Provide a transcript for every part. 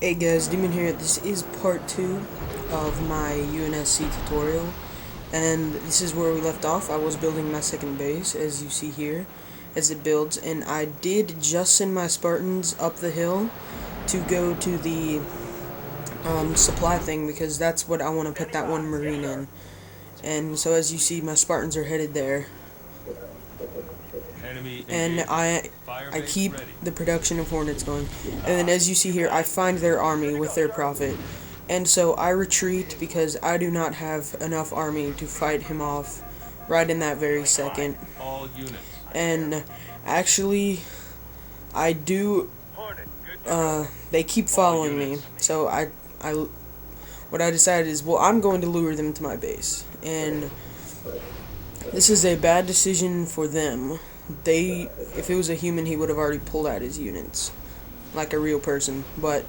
Hey guys, Demon here. This is part 2 of my UNSC tutorial, and this is where we left off. I was building my second base, as you see here, as it builds, and I did just send my Spartans up the hill to go to the supply thing, because that's what I want to put that one marine in. And so as you see, my Spartans are headed there. And I keep the production of Hornets going. And then as you see here, I find their army with their prophet. And so I retreat because I do not have enough army to fight him off right in that very second. And actually, I do, they keep following me. So what I decided is, well, I'm going to lure them to my base. And this is a bad decision for them. If it was a human, he would have already pulled out his units, like a real person. But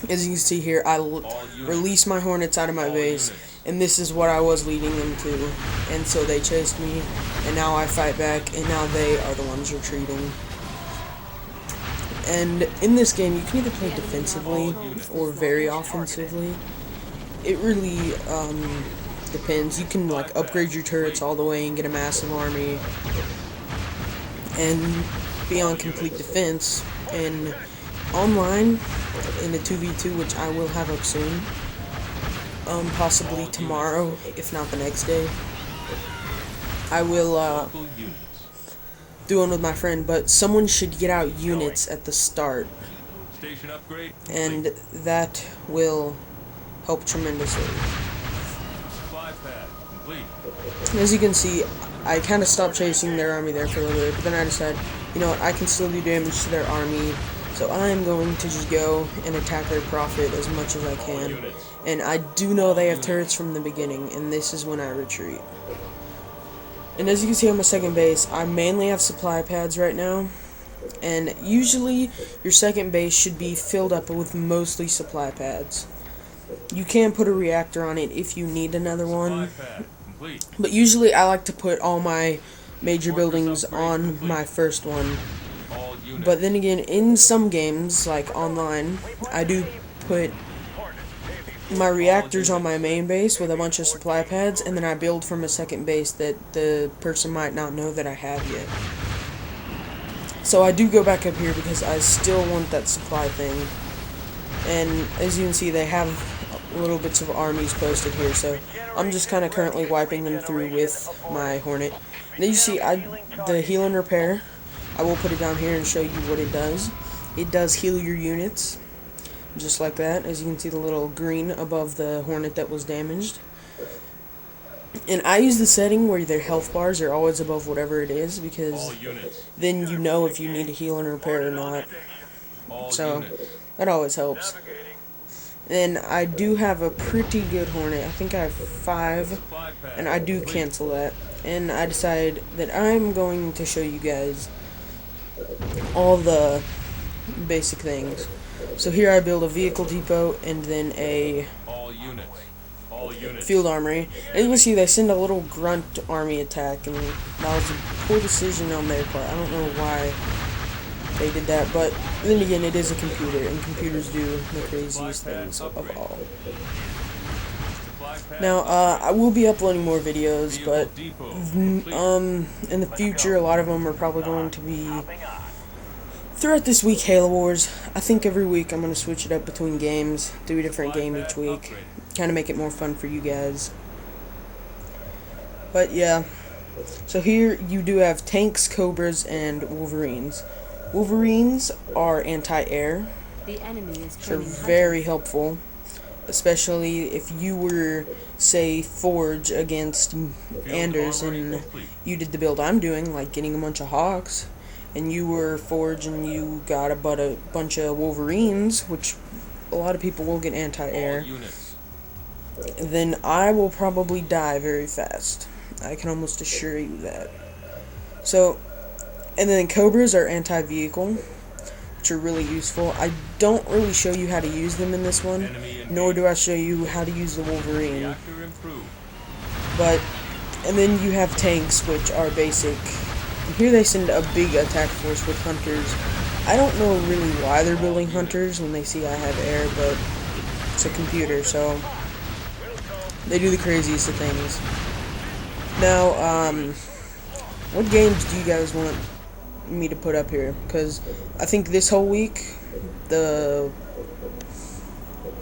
as you can see here, I released my Hornets out of my base, and this is what I was leading them to. And so they chased me, and now I fight back, and now they are the ones retreating. And in this game, you can either play defensively or very offensively. It really depends. You can like upgrade your turrets all the way and get a massive army and be on complete defense. And online in the 2v2, which I will have up soon, possibly tomorrow, if not the next day, I will do one with my friend. But someone should get out units at the start, and that will help tremendously. As you can see, I kind of stopped chasing their army there for a little bit, but then I decided, you know what, I can still do damage to their army, so I'm going to just go and attack their prophet as much as I can. And I do know they have turrets from the beginning, and this is when I retreat. And as you can see on my second base, I mainly have supply pads right now, and usually your second base should be filled up with mostly supply pads. You can put a reactor on it if you need another one, but usually I like to put all my major buildings on my first one. But then again, in some games, like online, I do put my reactors on my main base with a bunch of supply pads, and then I build from a second base that the person might not know that I have yet. So I do go back up here because I still want that supply thing. And as you can see, they have little bits of armies posted here, so I'm just kind of currently wiping them through with my Hornet. And then you see the heal and repair. I will put it down here and show you what it does. It does heal your units, just like that. As you can see, the little green above the Hornet that was damaged. And I use the setting where their health bars are always above whatever it is, because then you know if you need to heal and repair or not. So that always helps. And I do have a pretty good Hornet. I think I have 5, and I do cancel that. And I decide that I'm going to show you guys all the basic things. So here I build a vehicle depot and then a field armory. And you can see they send a little grunt army attack, and that was a poor decision on their part. I don't know why they did that, but then again, it is a computer, and computers do the craziest things of all. Now, I will be uploading more videos, but in the future, a lot of them are probably going to be throughout this week, Halo Wars. I think every week I'm going to switch it up between games, do a different game each week, kind of make it more fun for you guys. But yeah, so here you do have tanks, cobras, and wolverines. Wolverines are anti-air, which are very helpful, especially if you were, say, Forge against Anders and you did the build I'm doing, like getting a bunch of Hawks, and you were Forge and you got a bunch of Wolverines, which a lot of people will get anti-air, then I will probably die very fast. I can almost assure you that. So, and then cobras are anti-vehicle, which are really useful. I don't really show you how to use them in this one, nor do I show you how to use the Wolverine. And then you have tanks, which are basic. And here they send a big attack force with hunters I don't know really why they're building hunters when they see I have air, but it's a computer, so they do the craziest of things. Now, what games do you guys want me to put up here? Because I think this whole week,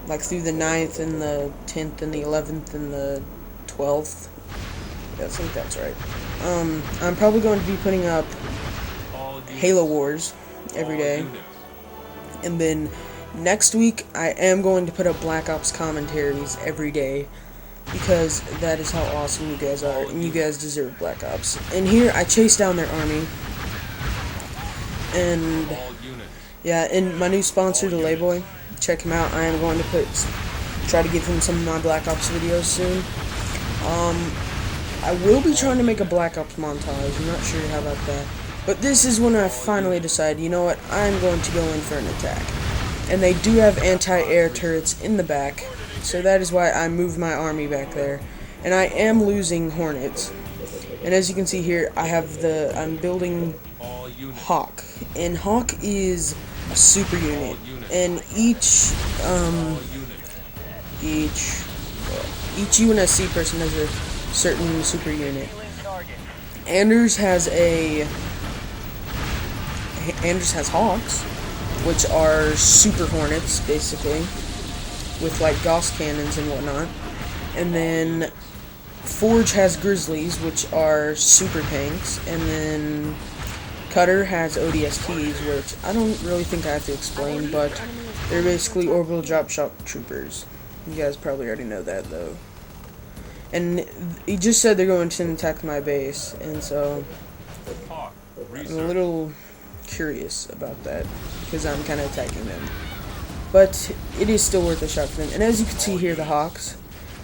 like through the 9th and the 10th and the 11th and the 12th, yeah, I think that's right. I'm probably going to be putting up Halo Wars every day. And then next week, I am going to put up Black Ops commentaries every day, because that is how awesome you guys are, and you guys deserve Black Ops. And here, I chase down their army. And yeah, and my new sponsor, the Layboy, check him out. I am going to try to give him some of my Black Ops videos soon. I will be trying to make a Black Ops montage. I'm not sure how about that. But this is when I finally decide, you know what, I'm going to go in for an attack. And they do have anti-air turrets in the back, so that is why I moved my army back there. And I am losing Hornets. And as you can see here, I'm building Hawk. And Hawk is a super unit. And each UNSC person has a certain super unit. Anders has Hawks, which are super Hornets, basically, with like Gauss cannons and whatnot. And then Forge has Grizzlies, which are super tanks. And then Cutter has ODSTs, which I don't really think I have to explain, but they're basically orbital drop shot troopers. You guys probably already know that, though. And he just said they're going to attack my base, and so I'm a little curious about that, because I'm kind of attacking them. But it is still worth a shot for them. And as you can see here, the Hawks,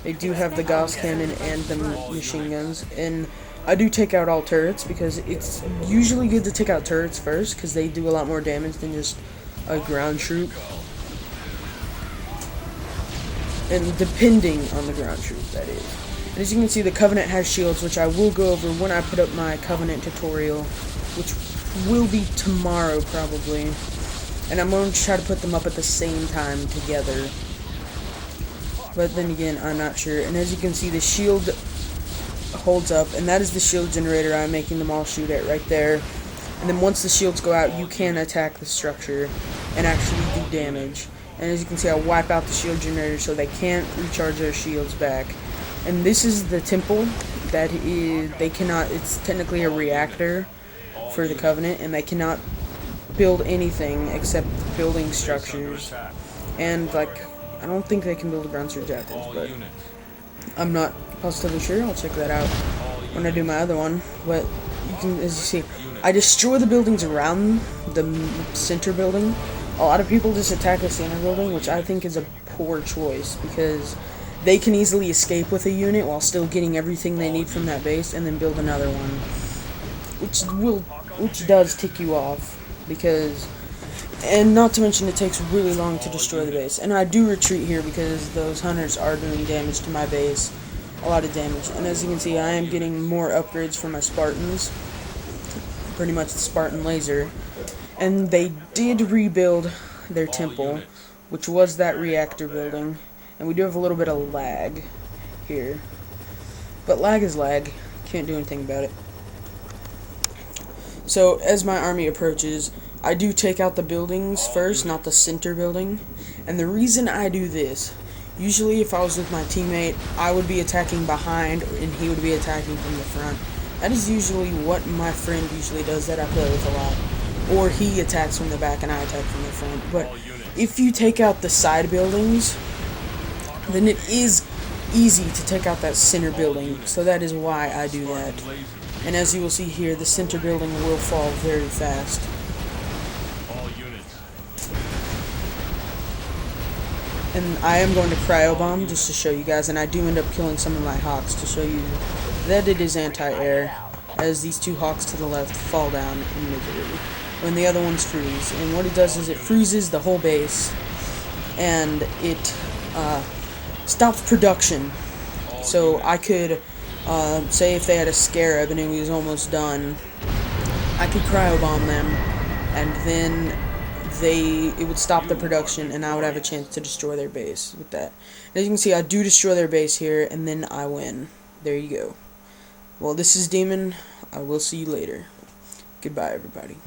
they do have the Gauss cannon and the machine guns. And I do take out all turrets, because it's usually good to take out turrets first, because they do a lot more damage than just a ground troop. And depending on the ground troop, that is. And as you can see, the Covenant has shields, which I will go over when I put up my Covenant tutorial, which will be tomorrow, probably. And I'm going to try to put them up at the same time together. But then again, I'm not sure. And as you can see, the shield holds up, and that is the shield generator I'm making them all shoot at right there. And then once the shields go out, you can attack the structure and actually do damage. And as you can see, I wipe out the shield generator so they can't recharge their shields back. And this is the temple that it's technically a reactor for the Covenant, and they cannot build anything except building structures. And like, I don't think they can build ground sword jackals, but I'm not positively sure. I'll check that out when I do my other one. But you can, as you see, I destroy the buildings around the center building. A lot of people just attack the center building, which I think is a poor choice, because they can easily escape with a unit while still getting everything they need from that base, and then build another one, which does tick you off, because, and not to mention, it takes really long to destroy the base. And I do retreat here because those hunters are doing damage to my base, a lot of damage. And as you can see, I am getting more upgrades for my Spartans, pretty much the Spartan laser. And they did rebuild their temple, which was that reactor building. And we do have a little bit of lag here. But lag is lag. Can't do anything about it. So, as my army approaches, I do take out the buildings first, not the center building. And the reason I do this, usually if I was with my teammate, I would be attacking behind, and he would be attacking from the front. That is usually what my friend usually does that I play with a lot. Or he attacks from the back and I attack from the front. But if you take out the side buildings, then it is easy to take out that center building. So that is why I do that. And as you will see here, the center building will fall very fast. And I am going to cryo-bomb just to show you guys, and I do end up killing some of my Hawks to show you that it is anti-air, as these two Hawks to the left fall down immediately when the other ones freeze. And what it does is it freezes the whole base, and it stops production. So I could say if they had a Scarab and it was almost done, I could cryo-bomb them, and then it would stop the production, and I would have a chance to destroy their base with that. As you can see, I do destroy their base here, and then I win. There you go. Well, this is Demon. I will see you later. Goodbye, everybody.